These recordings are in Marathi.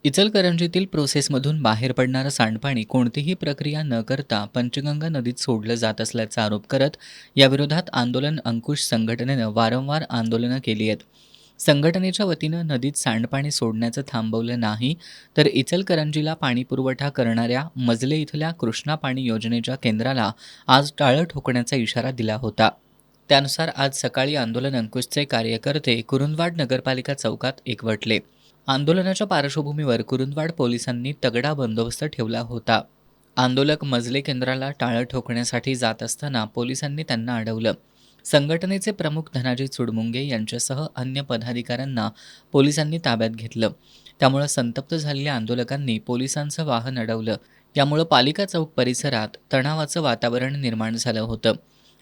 इचलकरंजीतील प्रोसेसमधून बाहेर पडणारं सांडपाणी कोणतीही प्रक्रिया न करता पंचगंगा नदीत सोडलं जात असल्याचा आरोप करत याविरोधात आंदोलन अंकुश संघटनेनं वारंवार आंदोलनं केली आहेत. संघटनेच्या वतीनं नदीत सांडपाणी सोडण्याचं थांबवलं नाही तर इचलकरंजीला पाणीपुरवठा करणाऱ्या मजले इथल्या कृष्णा पाणी योजनेच्या केंद्राला आज टाळं ठोकण्याचा इशारा दिला होता. त्यानुसार आज सकाळी आंदोलन अंकुशचे कार्यकर्ते कुरुंदवाड नगरपालिका चौकात एकवटले. आंदोलनाच्या पार्श्वभूमीवर कुरुंदवाड पोलिसांनी तगडा बंदोबस्त ठेवला होता. आंदोलक मजले केंद्राला टाळं ठोकण्यासाठी जात असताना पोलिसांनी त्यांना अडवलं. संघटनेचे प्रमुख धनाजी चुडमुंगे यांच्यासह अन्य पदाधिकाऱ्यांना पोलिसांनी ताब्यात घेतलं. त्यामुळे संतप्त झालेल्या आंदोलकांनी पोलिसांचं वाहन अडवलं. यामुळे पालिका चौक परिसरात तणावाचं वातावरण निर्माण झालं होतं.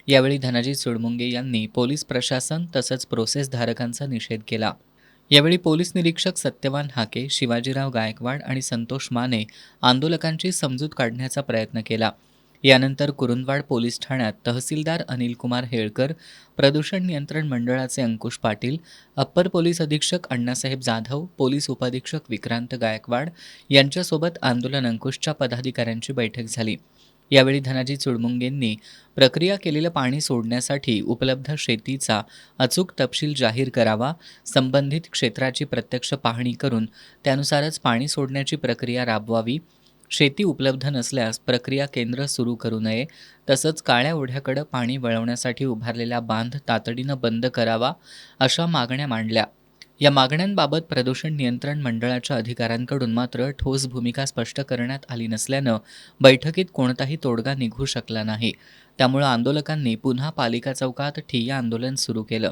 यावेळी धनाजी चुडमुंगे यांनी पोलीस प्रशासन तसंच प्रोसेसधारकांचा निषेध केला. यावेळी पोलीस निरीक्षक सत्यवान हाके, शिवाजीराव गायकवाड आणि संतोष माने आंदोलकांची समजूत काढण्याचा प्रयत्न केला. यानंतर कुरुंदवाड पोलीस ठाण्यात तहसीलदार अनिलकुमार हेळकर, प्रदूषण नियंत्रण मंडळाचे अंकुश पाटील, अप्पर पोलीस अधीक्षक अण्णासाहेब जाधव, पोलीस उपाधीक्षक विक्रांत गायकवाड यांच्यासोबत आंदोलन अंकुशच्या पदाधिकाऱ्यांची बैठक झाली. यावेळी धनाजी चुडमुंगेंनी प्रक्रिया केलेलं पाणी सोडण्यासाठी उपलब्ध शेतीचा अचूक तपशील जाहीर करावा, संबंधित क्षेत्राची प्रत्यक्ष पाहणी करून त्यानुसारच पाणी सोडण्याची प्रक्रिया राबवावी, शेती उपलब्ध नसल्यास प्रक्रिया केंद्र सुरू करू नये, तसंच काळ्या ओढ्याकडे पाणी वळवण्यासाठी उभारलेला बांध तातडीनं बंद करावा, अशा मागण्या मांडल्या. या मागण्यांबाबत प्रदूषण नियंत्रण मंडळाच्या अधिकाऱ्यांकडून मात्र ठोस भूमिका स्पष्ट करण्यात आली नसल्यानं बैठकीत कोणताही तोडगा निघू शकला नाही. त्यामुळे आंदोलकांनी पुन्हा पालिका चौकात ठिय्या आंदोलन सुरू केलं.